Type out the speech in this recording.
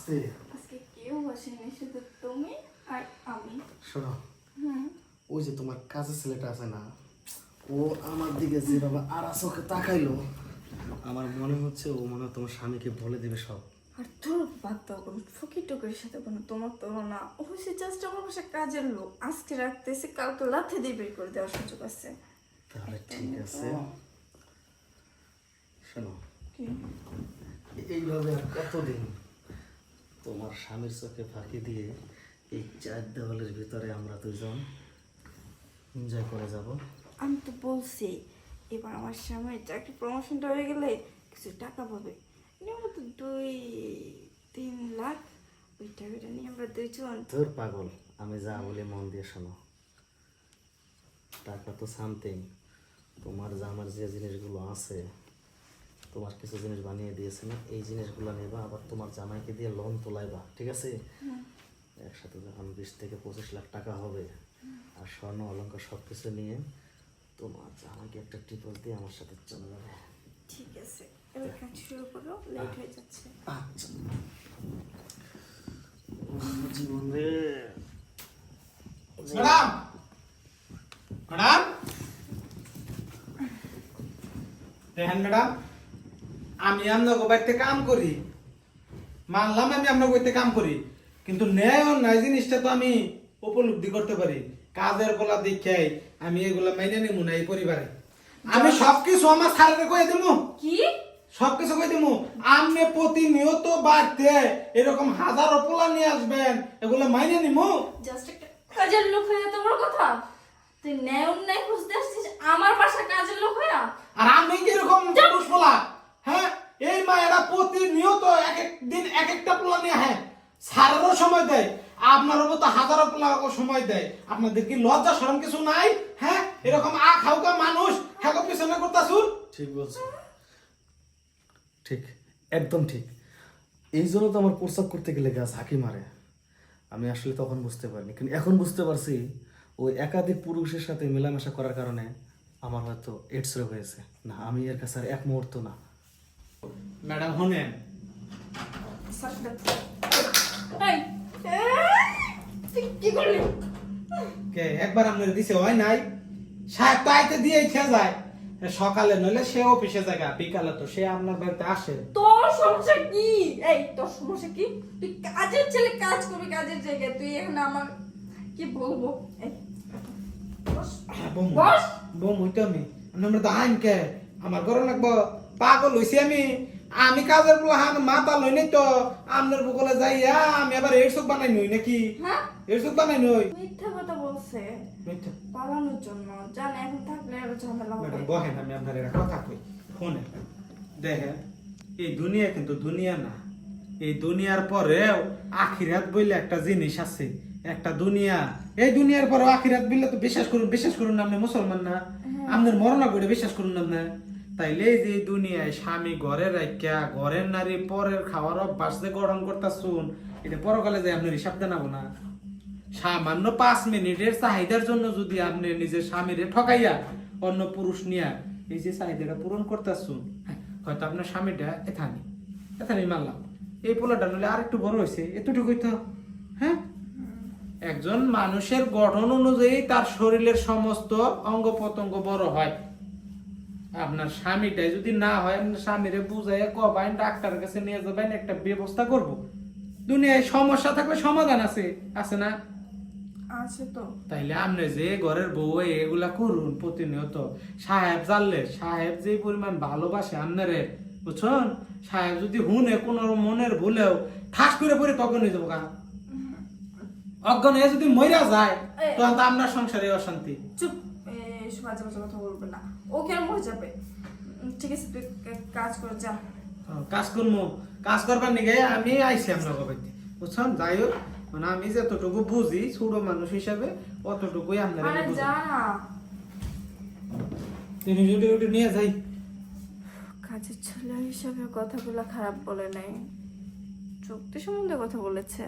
আসতে আজকে কেউ আসেনি, শুধু তুমি আর আমি। শোনো, হুম। ওই যে তোমার কাজের ছেলেটা আছে না, ও আমার দিকে যেভাবে আর চোখে তাকাইলো, আমার মনে হচ্ছে ও মনে হয় তোমার স্বামীকে বলে দিবে সব। আর তোর বাদ দাও, কোনো ফকির টুকির সাথে কোনো তোমার তো না। ও সে জাস্ট আমার বাসায় কাজের লোক, আজকে রাখতেছে, কালকে লাথি দিয়ে বের করে দেওয়ার সুযোগ আছে। তাহলে ঠিক আছে, শোনো, কি? এইভাবে আর কতদিন তোমার স্বামীর চোখে ফাঁকি দিয়ে এই 4 দেওয়ালের ভিতরে আমরা দুজন এনজয় করে যাব? আমি তো বলছি এবার আমার স্বামীর চাকরি প্রমোশনটা হয়ে গেলে কিছু টাকা পাবে, নিয়মিত 2-3 লাখ। ওই টাকাটা নিয়ে আমরা দুইজন। তোর পাগল, আমি যা বলি মন দিয়ে শোনো। টাকা তো সামথিং, তোমার জামার যে জিনিসগুলো আছে, তোমার কিছু জিনিস বানিয়ে দিয়েছে না, এই জিনিসগুলো নেবা, আবার তোমার জামাইকে দিয়ে লোন তোলাইবা, ঠিক আছে? একসাথে যখন 20 থেকে 25 লাখ টাকা হবে, আর স্বর্ণ অলংকার সব কিছু নিয়ে তোমার জামাইকে একটা টিপস দিয়ে আমার সাথে চলে যাবে। ঠিক আছে, এবার কাজ শুরু করো, লেট হয়ে যাচ্ছে। আচ্ছা জীবন রে। ম্যাডাম, ম্যাডাম, দেখেন ম্যাডাম, আমি আপনার বাড়িতে কাম করি, মানলাম আমি আপনার বাড়িতে কাম করি, কিন্তু ন্যায় অন্যায় জিনিসটা তো আমি উপলব্ধি করতে পারি। কাজের গোলা দেখে আমি এগুলা মাইনে নেবো না এই পরিবারে। আমি সবকিছু আমার স্যারের কয়ে দেবো, কি? সবকিছু কই দেবো। আপনি প্রতিনিয়ত বাড়তে এরকম হাজারো পোলা নিয়ে আসবেন, এগুলো মাইনে নিবো? জাস্ট একটা কাজের লোক হয়ে তোমার কথা, তুই ন্যায় অন্যায় খুঁজতে আসছিস আমার বাসা কাজের লোক হয়ে? আর আমি কিরকম পুরুষ পোলা? হ্যাঁ, এই মায়েরা প্রতিনিয়ত এক এক দিন এক একটা পোলা নিয়ে, হ্যাঁ সারেরও সময় দেয়, আপনারও মতো হাজারো পোলা সময় দেয়। আপনাদের কি লজ্জা শরম কিছু নাই? হ্যাঁ, এরকম খাওকা মানুষ হ্যাঁ পিছনে করতাছুন। ঠিক বলছো, ঠিক, একদম ঠিক। এই জন্য তো আমার প্রস্তাব করতে গেলে গাছ হাঁকি মারে। আমি আসলে তখন বুঝতে পারিনি, কিন্তু এখন বুঝতে পারছি ওই একাধিক পুরুষের সাথে মেলামেশা করার কারণে আমার হয়তো এইডস রোগ হয়েছে। না, আমি এর কাছে আর এক মুহূর্ত না। ম্যাডাম শুনেন, এই, তুই কি করলি? কে একবার আপনার দিছে হয় নাই? সাহেব তো আইতে দিয়ে খেয়ে যায়, সকালে নইলে সে অফিসে যায়, বিকালে তো সে আপনার বাড়িতে আসে। তোর সমস্যা কি? এই তোর সমস্যা কি? তুই কাজের ছেলে, কাজ করবি কাজের জায়গায়, তুই এখন আমার কি বলবো? এই বস, বস। বম হইতো আমি আমরা তো আইন কে আমার ঘরে লাগবো, পাগল হইছি আমি। আমি কাজের বলে হান মাথা লই নাই তো আপনার বগলে যাইয়া আমি আবার এরসব বানাই নই নাকি? হ্যাঁ, এরসব বানাই নই। মিথ্যা কথা বলছে মিথ্যা। পালানোর জন্য। জান এখন থাকলে আরো ঝামেলা হবে। ম্যাডাম বহেন, আমি আপনার একটা কথা কই, শুনেন। দেখেন, এই দুনিয়া কিন্তু দুনিয়া না, এই দুনিয়ার পরেও আখিরাত বইলে একটা জিনিস আছে, একটা দুনিয়া। এই দুনিয়ার পরেও আখিরাত বললে তো বিশ্বাস করুন না, আপনি মুসলমান না? আপনার মরনা করে বিশ্বাস করুন না? তাইলে এই যে এই দুনিয়ায় স্বামী ঘরে রাখিয়া ঘরের নারী পরের খাওয়ার অভ্যাস যে গঠন করতেছুন, এটা পরকালে যে আপনার হিসাব দেনাবো না। সামান্য 5 মিনিটের চাহিদার জন্য যদি আপনি নিজের স্বামীরে ঠকাইয়া অন্য পুরুষ নিয়া এই যে চাহিদাটা পূরণ করতেছুন, হয়তো আপনার স্বামীটা এথানি মানলাম, এই পোলাটা নইলে আর একটু বড় হয়েছে, এতটুকুই তো। হ্যাঁ, একজন মানুষের গঠন অনুযায়ী তার শরীরের সমস্ত অঙ্গ প্রত্যঙ্গ বড় হয়। আপনার স্বামীটাই যদি না হয়, আপনার স্বামীরে বুঝাইয়া কবাইন ডাক্তারের কাছে নিয়ে যাবেন, একটা ব্যবস্থা করব। দুনিয়ায় সমস্যা থাকলে সমাধান আছে, আছে না? আছে তো। তাইলে আপনি যে ঘরের বউ এগুলা করুন প্রতিনিয়ত। সাহেব জানলে, সাহেব যে পরিমাণ ভালোবাসে আপনারে, বুঝছেন? সাহেব যদি হুনে কোন মনের ভুলেও ঠাস করে পড়ে তখন হয়ে যাবো, অজ্ঞান হয়ে যদি মইরা যায়, তখন তো আপনার সংসারে অশান্তি। চুপ, এসব বাজে বাজে কথা বলবে না, ও কেন মরে যাবে? ঠিক আছে, তুই কাজ করে যা। কাজ করবার নিগে আমি আইছি আপনার বাড়িতে, বুঝছেন? যাই হোক, মানে আমি যতটুকু বুঝি ছোট মানুষ হিসাবে অতটুকুই আপনার আরে যা না, তিনি যদি নিয়ে যাই। কাজের ছেলে হিসাবে কথাগুলো খারাপ বলে নাই, চুক্তি সম্বন্ধে কথা বলেছে।